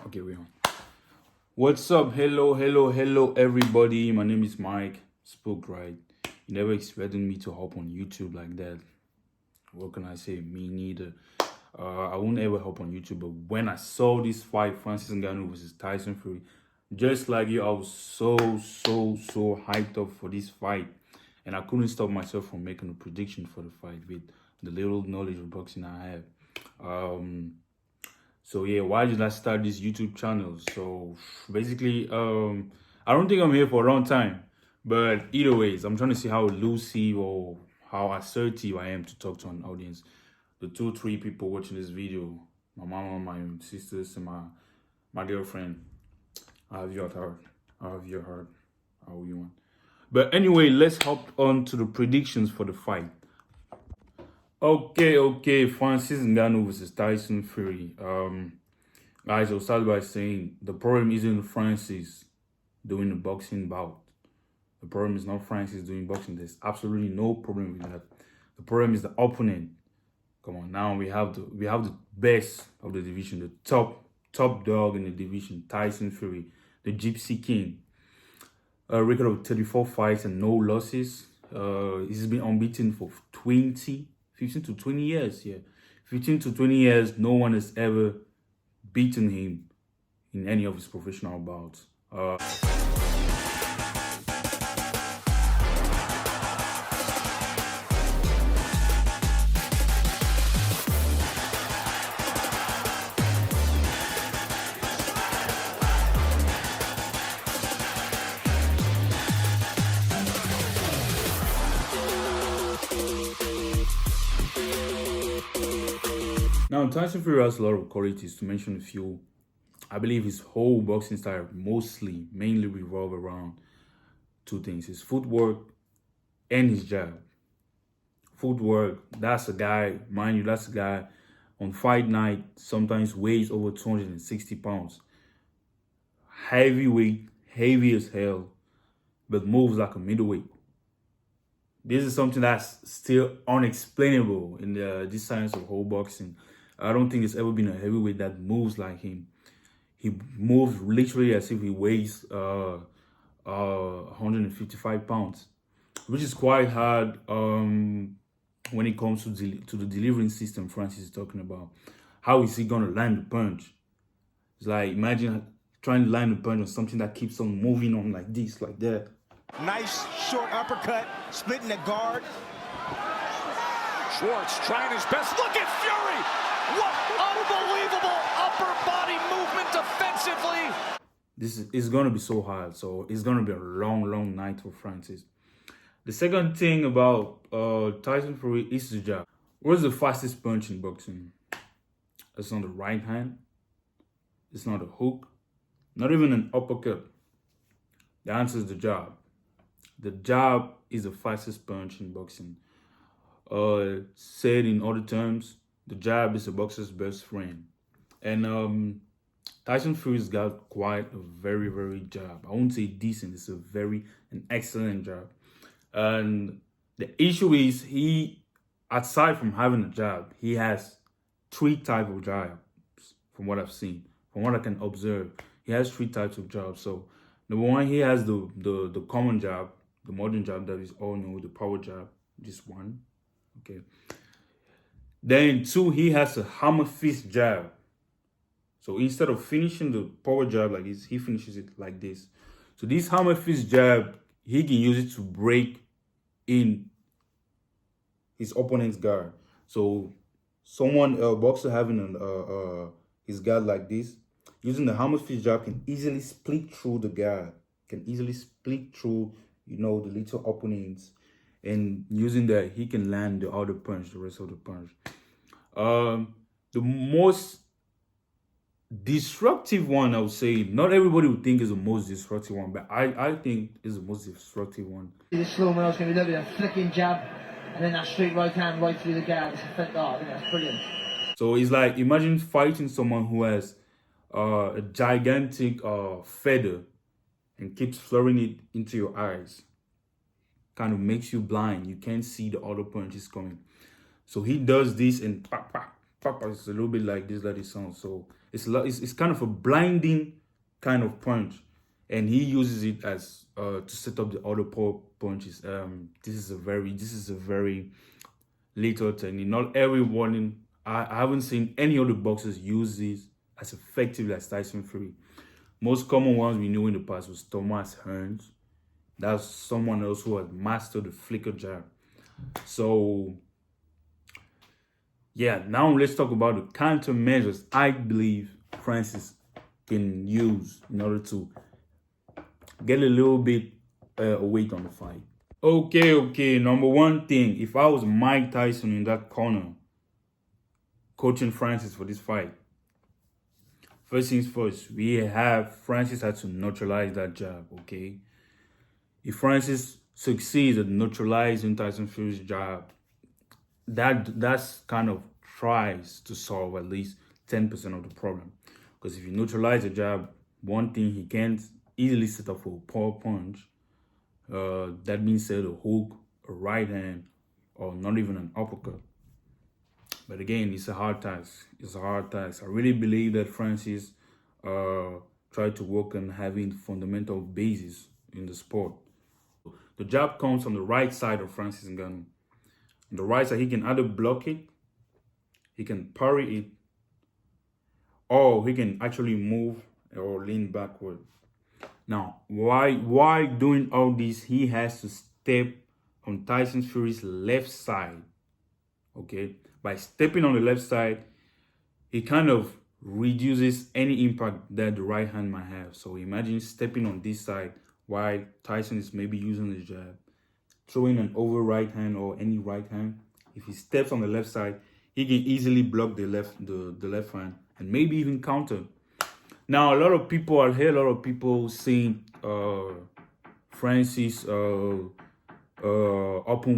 Okay, we're on. What's up? Hello, everybody. My name is Mike. Spoke right. You never expected me to hop on YouTube like that. What can I say? Me neither. I won't ever hop on YouTube. But when I saw this fight, Francis Ngannou versus Tyson Fury, just like you, I was so hyped up for this fight, and I couldn't stop myself from making a prediction for the fight with the little knowledge of boxing I have. So yeah, why did I start this YouTube channel? So basically, I don't think I'm here for a long time, but either ways, I'm trying to see how elusive or how assertive I am to talk to an audience. The 2-3 people watching this video, my mama, my sisters, and my girlfriend. I have your heart. I have your heart. How you want? But anyway, let's hop on to the predictions for the fight. Okay. Francis Ngannou versus Tyson Fury. Guys, I'll start by saying the problem isn't Francis doing the boxing bout. The problem is not Francis doing boxing. There's absolutely no problem with that. The problem is the opponent. Come on, now we have the best of the division, the top dog in the division, Tyson Fury, the Gypsy King. A record of 34 fights and no losses. He's been unbeaten for 15 to 20 years. Yeah, 15 to 20 years. No one has ever beaten him in any of his professional bouts. Now, Tyson Fury has a lot of qualities, to mention a few. I believe his whole boxing style mainly revolve around two things: his footwork and his jab. Footwork, that's a guy, mind you, that's a guy on fight night sometimes weighs over 260 pounds. Heavyweight, heavy as hell, but moves like a middleweight. This is something that's still unexplainable in this science of whole boxing. I don't think there's ever been a heavyweight that moves like him. He moves literally as if he weighs 155 pounds, which is quite hard when it comes to the delivering system Francis is talking about. How is he gonna land the punch? It's like, imagine trying to land the punch on something that keeps on moving on like this, like that. Nice short uppercut, splitting the guard. Schwartz trying his best. Look at Fury! What unbelievable upper body movement defensively! This is gonna be so hard. So it's gonna be a long night for Francis. The second thing about Tyson Fury is the jab. What's the fastest punch in boxing? It's not the right hand. It's not a hook. Not even an uppercut. The answer is the jab. The jab is the fastest punch in boxing. Said in other terms, the jab is a boxer's best friend. And Tyson Fury's got quite a very jab. I won't say decent. It's an excellent jab. And the issue is, he, aside from having a jab, he has 3 types of jabs. From what I've seen, from what I can observe, he has 3 types of jabs. So number one, he has the common jab, the modern jab that is all know, the power jab, just one. Okay. Then 2, he has a hammer fist jab. So instead of finishing the power jab like this, he finishes it like this. So this hammer fist jab, he can use it to break in his opponent's guard. So a boxer having his guard like this, using the hammer fist jab can easily split through the guard, can easily split through, the little openings, and using that, he can land the other punch, the rest of the punch. The most disruptive one, I would say, not everybody would think is the most disruptive one, but I think is the most disruptive one. The slow mo is going to be lovely, a flicking jab, and then that straight right hand right through the guard. I think that's brilliant. So it's like, imagine fighting someone who has a gigantic feather and keeps throwing it into your eyes. Kind of makes you blind. You can't see the other punches coming. So he does this and It's a little bit like this that it sounds. So it's kind of a blinding kind of punch, and he uses it as to set up the other power punches. This is a very lethal technique. Not everyone. I haven't seen any other boxers use this as effectively as Tyson Fury. Most common ones we knew in the past was Thomas Hearns. That's someone else who had mastered the flicker jab. So yeah, now let's talk about the countermeasures I believe Francis can use in order to get a little bit weight on the fight. Okay. Number one thing, if I was Mike Tyson in that corner, coaching Francis for this fight, first things first, Francis had to neutralize that jab, okay? If Francis succeeds at neutralizing Tyson Fury's jab, that's kind of tries to solve at least 10% of the problem. Because if you neutralize the jab, one thing he can't easily set up for a power punch. That being said, a hook, a right hand, or not even an uppercut. But again, it's a hard task. I really believe that Francis tried to work on having fundamental basis in the sport. The jab comes on the right side of Francis Ngannou. On the right side, he can either block it, he can parry it, or he can actually move or lean backward. Now, why doing all this, he has to step on Tyson Fury's left side. Okay? By stepping on the left side, he kind of reduces any impact that the right hand might have. So imagine stepping on this side while Tyson is maybe using his jab, throwing an over right hand or any right hand. If he steps on the left side, he can easily block the left hand and maybe even counter. Now, I hear a lot of people saying Francis open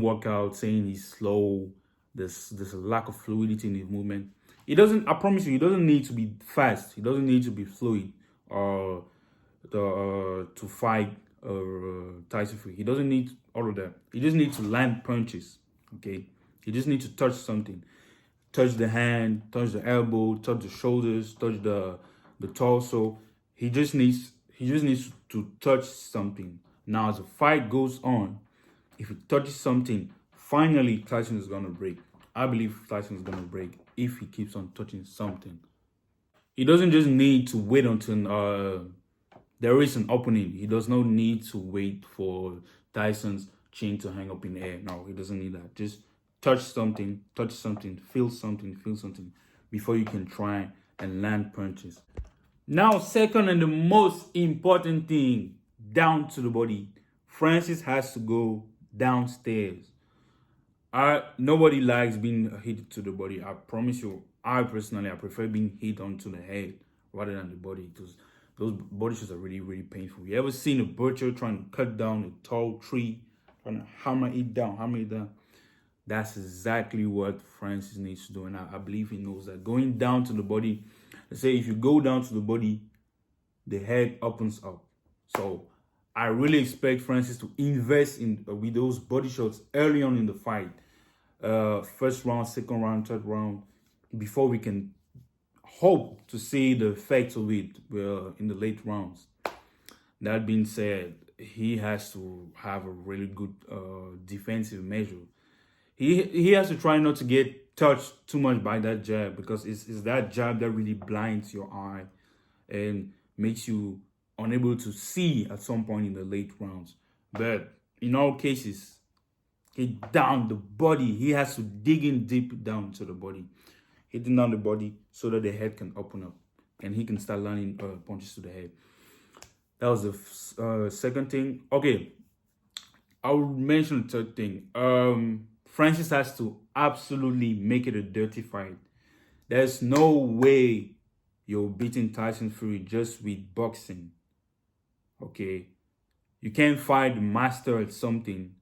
workout, saying he's slow. There's a lack of fluidity in his movement. I promise you, he doesn't need to be fast. He doesn't need to be fluid to fight Tyson Fury. He doesn't need all of that. He just needs to land punches. Okay, he just needs to touch something, touch the hand, touch the elbow, touch the shoulders, touch the torso. He just needs to touch something. Now, as the fight goes on, if he touches something, finally Tyson is gonna break. I believe Tyson is gonna break if he keeps on touching something. He doesn't just need to wait until there is an opening. He does not need to wait for Tyson's chin to hang up in the air. No, he doesn't need that. Just touch something, feel something before you can try and land punches. Now, second and the most important thing, down to the body. Francis has to go downstairs. Nobody likes being hit to the body. I promise you, I personally prefer being hit onto the head rather than the body, because those body shots are really, really painful. You ever seen a butcher trying to cut down a tall tree, trying to hammer it down? That's exactly what Francis needs to do, and I believe he knows that. Going down to the body, let's say if you go down to the body, the head opens up. So I really expect Francis to invest in with those body shots early on in the fight. First round, second round, third round, before we can hope to see the effects of it in the late rounds. That being said, he has to have a really good defensive measure. He has to try not to get touched too much by that jab, because it's that jab that really blinds your eye and makes you unable to see at some point in the late rounds. But in all cases, down the body, he has to dig in deep down to the body, hitting down the body so that the head can open up and he can start landing punches to the head. That was the second thing. Okay, I will mention the third thing. Francis has to absolutely make it a dirty fight. There's no way you're beating Tyson Fury just with boxing. Okay, you can't fight the master at something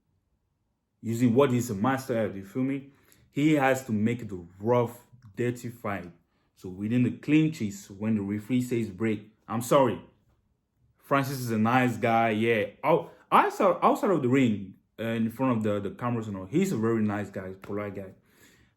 using what he's a master at. You feel me? He has to make it a rough, dirty fight. So within the clinches, when the referee says break, I'm sorry, Francis is a nice guy. Yeah, outside of the ring, in front of the cameras and all, he's a very nice guy, polite guy.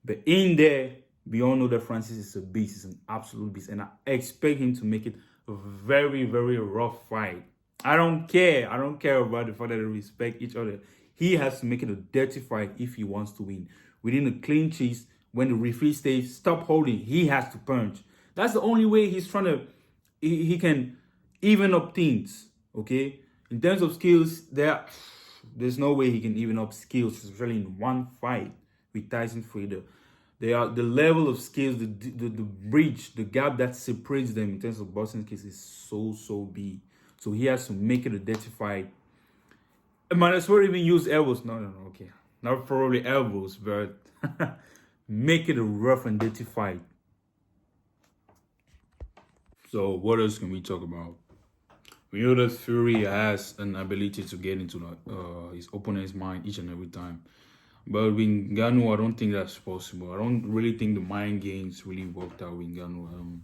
But in there, We all know that Francis is a beast. He's an absolute beast. And I expect him to make it a very, very rough fight. I don't care. I don't care about the fact that they respect each other. He has to make it a dirty fight if he wants to win. Within the clinches, when the referee says, stop holding, he has to punch. That's the only way he's trying to, he can even up things, okay? In terms of skills, there's no way he can even up skills, especially in one fight with Tyson Fury. The level of skills, the bridge, the gap that separates them in terms of boxing skills is so big. So he has to make it a dirty fight. I might as well even use elbows. No, okay. Not probably elbows, but make it a rough and dirty fight. So what else can we talk about? We know that Fury has an ability to get into his opponent's mind each and every time. But with Ngannou, I don't think that's possible. I don't really think the mind games really worked out with Ngannou.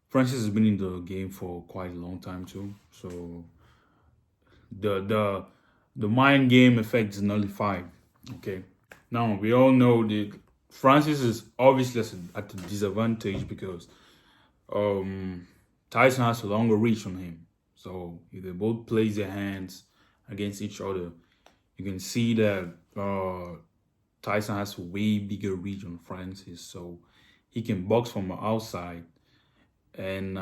Francis has been in the game for quite a long time too. So the mind game effect is nullified. Okay. Now we all know that Francis is obviously at a disadvantage because Tyson has a longer reach on him. So if they both place their hands against each other, you can see that Tyson has a way bigger reach on Francis. So he can box from the outside, and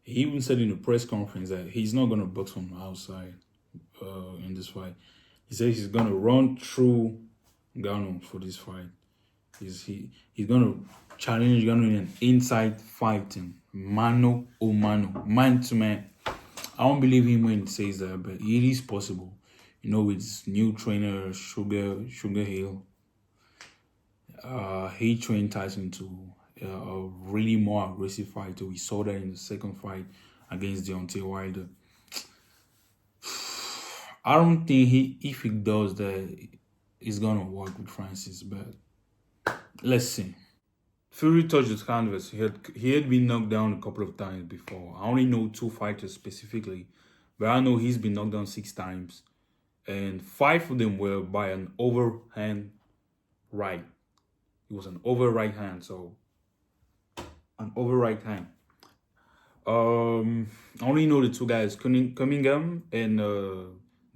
he even said in the press conference that he's not gonna box from the outside in this fight. He says he's gonna run through Ngannou for this fight. He's gonna challenge Ngannou in an inside fighting, mano a mano, man to man. I don't believe him when he says that, but it is possible. You know, with his new trainer Sugar Hill, he trained Tyson to a really more aggressive fighter. We saw that in the second fight against Deontay Wilder. I don't think if he does that, it's gonna work with Francis, but let's see. Fury touched the canvas. He had been knocked down a couple of times before. I only know 2 fighters specifically, but I know he's been knocked down 6 times, and 5 of them were by an overhand right. It was an over right hand, so an over right hand. I only know the 2 guys, Cunningham and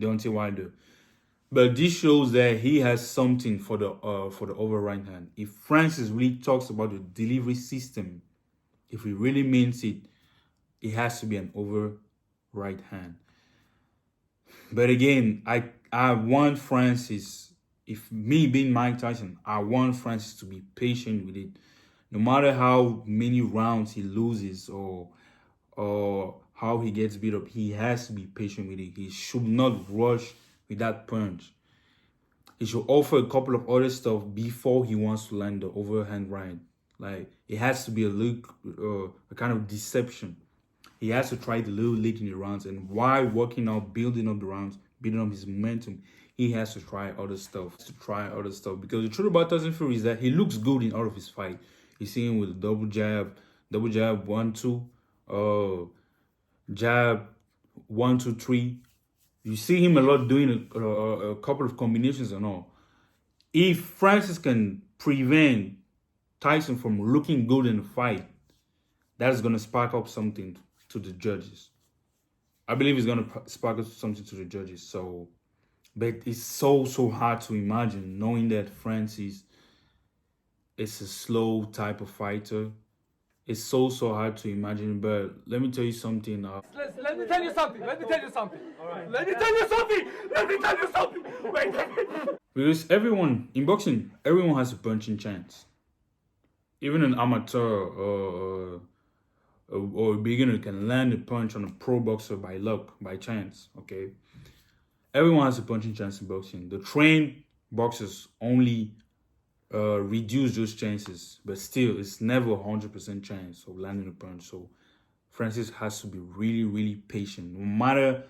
Deontay Wilder. But this shows that he has something for the over right hand. If Francis really talks about the delivery system, if he really means it, it has to be an over right hand. But again, I want Francis, if me being Mike Tyson, I want Francis to be patient with it. No matter how many rounds he loses or how he gets beat up, he has to be patient with it. He should not rush with that punch. He should offer a couple of other stuff before he wants to land the overhand right. Like, it has to be a kind of deception. He has to try it a little late in the rounds, and while working out, building up the rounds, building up his momentum, he has to try other stuff. Because the truth about Tyson Fury is that he looks good in all of his fight. You see him with a double jab, 1-2, jab, 1-2-3. You see him a lot doing a couple of combinations and all. If Francis can prevent Tyson from looking good in the fight, that's going to spark up something to the judges. I believe it's going to spark up something to the judges. So, but it's so hard to imagine, knowing that Francis is a slow type of fighter. It's so hard to imagine, but let me tell you something. Let me tell you something. All right. Let me tell you something. Wait. Because everyone in boxing, everyone has a punching chance. Even an amateur or a beginner can land a punch on a pro boxer by luck, by chance. Okay, everyone has a punching chance in boxing. The trained boxers only reduce those chances, but still, it's never 100% chance of landing a punch. So Francis has to be really patient. No matter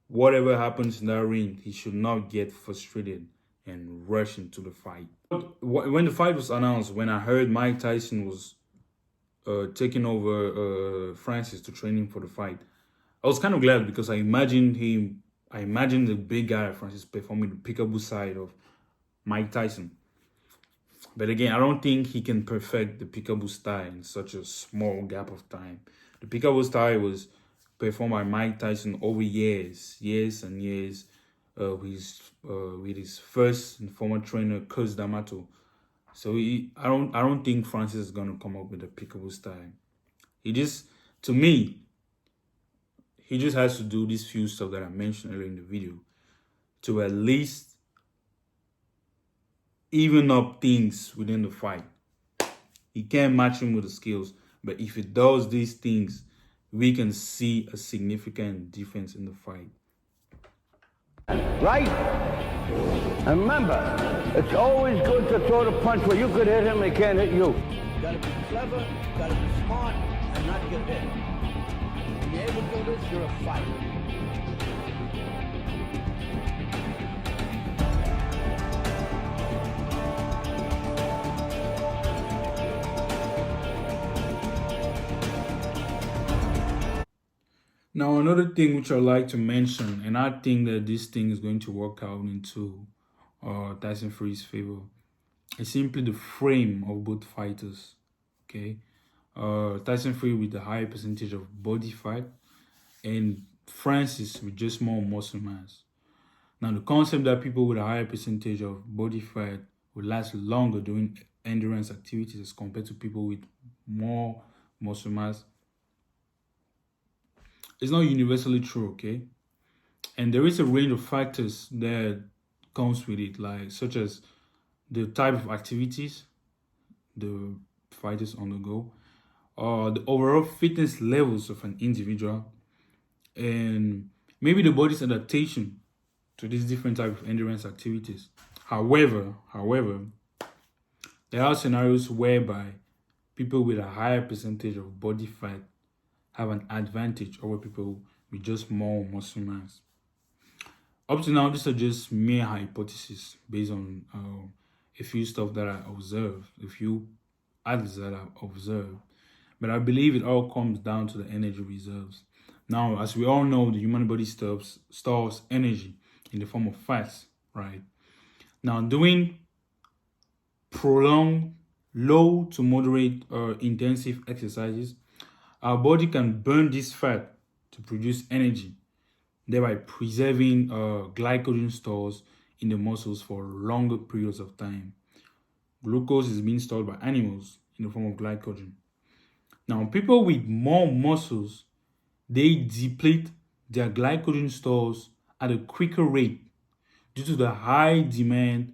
whatever happens in that ring, he should not get frustrated and rush into the fight. When the fight was announced, when I heard Mike Tyson was taking over Francis to train him for the fight, I was kind of glad, because I imagined the big guy Francis performing the peekaboo side of Mike Tyson. But again, I don't think he can perfect the peekaboo style in such a small gap of time. The peekaboo style was performed by Mike Tyson over years and years, with his first and former trainer, Cus D'Amato. So I don't think Francis is gonna come up with a peekaboo style. He just, to me, he just has to do these few stuff that I mentioned earlier in the video to at least even up things within the fight. He can't match him with the skills, but if he does these things, we can see a significant difference in the fight. Right? And remember, it's always good to throw the punch where you could hit him, they can't hit you. You gotta be clever, you gotta be smart, and not get hit. When you're able to do this, you're a fighter. Now, another thing which I like to mention, and I think that this thing is going to work out into Tyson Fury's favor, is simply the frame of both fighters. Okay, Tyson Fury with a higher percentage of body fat, and Francis with just more muscle mass. Now, the concept that people with a higher percentage of body fat will last longer doing endurance activities as compared to people with more muscle mass is not universally true, okay? And there is a range of factors that comes with it, like such as the type of activities the fighters undergo, the overall fitness levels of an individual, and maybe the body's adaptation to these different type of endurance activities. However, there are scenarios whereby people with a higher percentage of body fat have an advantage over people with just more muscle mass. Up to now, these are just mere hypotheses based on a few stuff that I observed, a few others that I observed. But I believe it all comes down to the energy reserves. Now, as we all know, the human body stores energy in the form of fats, right? Now, doing prolonged, low to moderate intensive exercises, our body can burn this fat to produce energy, thereby preserving glycogen stores in the muscles for longer periods of time. Glucose is being stored by animals in the form of glycogen. Now, people with more muscles, they deplete their glycogen stores at a quicker rate due to the high demand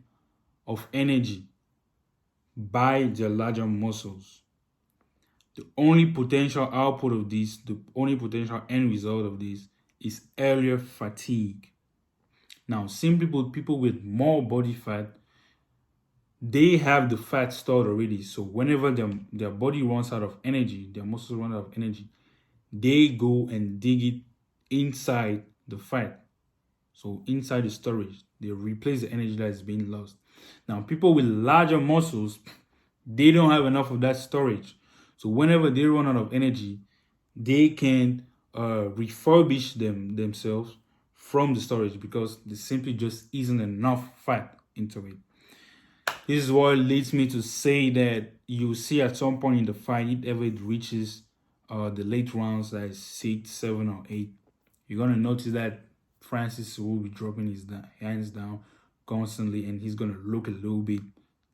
of energy by their larger muscles. The only potential output of this, the only potential end result of this is earlier fatigue. Now, simply put, people with more body fat, they have the fat stored already. So whenever their body runs out of energy, their muscles run out of energy, they go and dig it inside the fat. So inside the storage, they replace the energy that is being lost. Now, people with larger muscles, they don't have enough of that storage. So whenever they run out of energy, they can refurbish themselves from the storage because there simply just isn't enough fat into it. This is what leads me to say that you see at some point in the fight, if ever it reaches the late rounds, that is 6, 7, or 8, you're gonna notice that Francis will be dropping his hands down constantly, and he's gonna look a little bit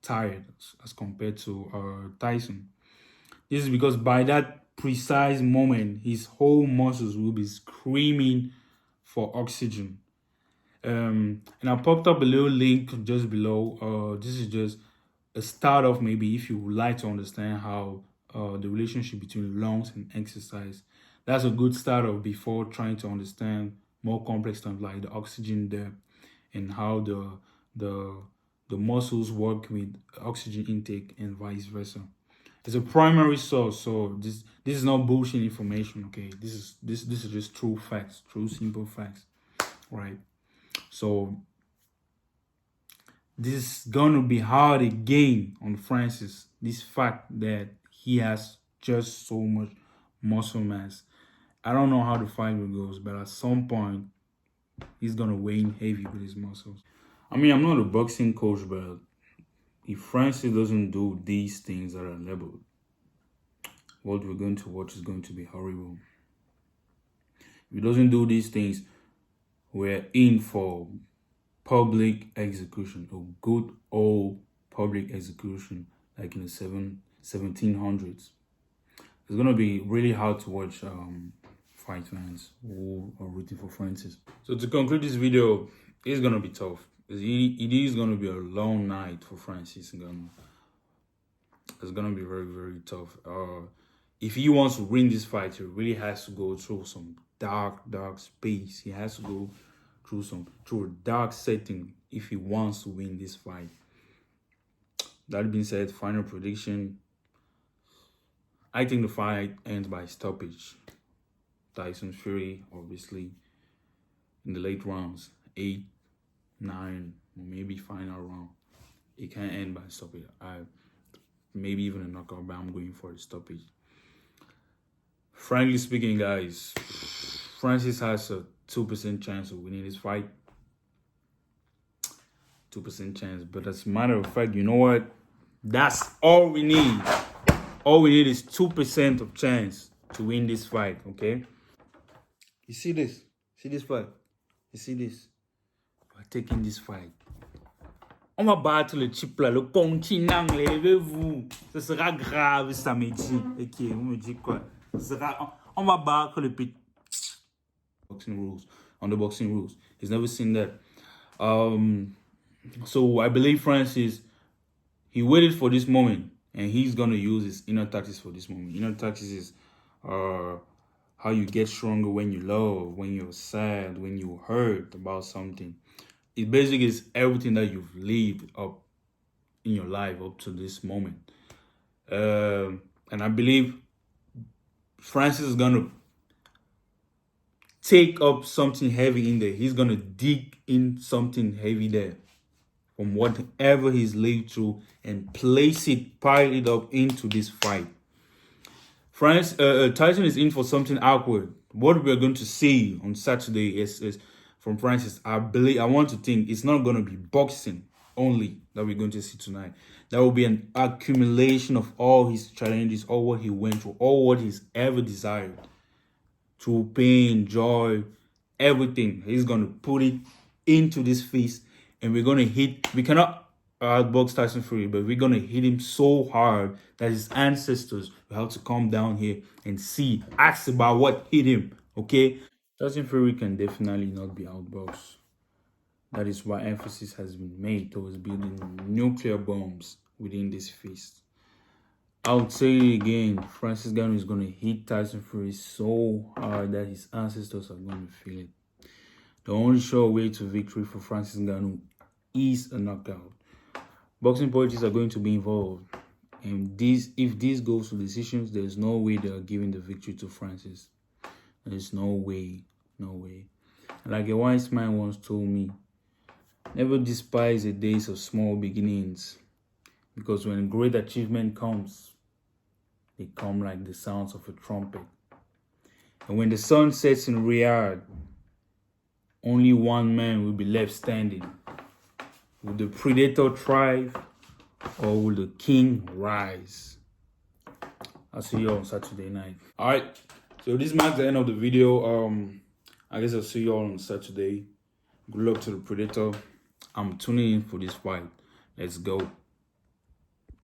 tired as compared to Tyson. This is because by that precise moment, his whole muscles will be screaming for oxygen. And I popped up a little link just below. This is just a start off, maybe if you would like to understand how the relationship between lungs and exercise. That's a good start off before trying to understand more complex stuff like the oxygen depth and how the muscles work with oxygen intake and vice versa. It's a primary source, so this is not bullshit information. Okay, this is just true facts, true simple facts, right? So this is gonna be hard again on Francis. This fact that he has just so much muscle mass. I don't know how the fight will go, but at some point he's gonna weigh in heavy with his muscles. I mean, I'm not a boxing coach, but if Francis doesn't do these things that are labeled, what we're going to watch is going to be horrible. If he doesn't do these things, we're in for public execution, a good old public execution like in the 1700s. It's gonna be really hard to watch fight fans who are rooting for Francis. So to conclude this video, it's gonna be tough. It is gonna be a long night for Francis Ngannou. It's gonna be very, very tough. If he wants to win this fight, he really has to go through some dark space. He has to go through a dark setting if he wants to win this fight. That being said, final prediction. I think the fight ends by stoppage. Tyson Fury, obviously, in the late rounds, 8, 9, or maybe final round. It can end by stoppage. Maybe even a knockout, but I'm going for a stoppage. Frankly speaking, guys, Francis has a 2% chance of winning this fight. 2% chance. But as a matter of fact, you know what? That's all we need. All we need is 2% of chance to win this fight, okay? You see this? See this fight? You see this? We're taking this fight. On va battre le type là, le continent, levez-vous. Ce sera grave samedi. Ok, vous me dites quoi? On va battre le petit. Boxing rules. On the boxing rules. He's never seen that. So I believe Francis, he waited for this moment. And he's going to use his inner tactics for this moment. Inner tactics is how you get stronger when you love, when you're sad, when you're hurt about something. It basically is everything that you've lived up in your life up to this moment. And I believe Francis is going to take up something heavy in there. He's going to dig in something heavy there from whatever he's lived through and pile it up into this fight. Tyson is in for something awkward. What we're going to see on Saturday is from Francis. I want to think it's not going to be boxing only that we're going to see tonight. There will be an accumulation of all his challenges, all what he went through, all what he's ever desired. Through pain, joy, everything. He's going to put it into this feast. And we're going to hit, we cannot outbox Tyson Fury, but we're going to hit him so hard that his ancestors will have to come down here and ask about what hit him, okay? Tyson Fury can definitely not be outboxed. That is why emphasis has been made towards building nuclear bombs within this feast. I would say it again, Francis Ngannou is going to hit Tyson Fury so hard that his ancestors are going to feel it. The only sure way to victory for Francis Ngannou is a knockout. Boxing politics are going to be involved. And if this goes to decisions, there's no way they are giving the victory to Francis. There's no way. No way. Like a wise man once told me, never despise the days of small beginnings. Because when great achievement comes, they come like the sounds of a trumpet. And when the sun sets in Riyadh, only one man will be left standing. Will the predator thrive or will the king rise? I'll see you on Saturday night. Alright, so this marks the end of the video. I guess I'll see you all on Saturday. Good luck to the predator. I'm tuning in for this fight. Let's go.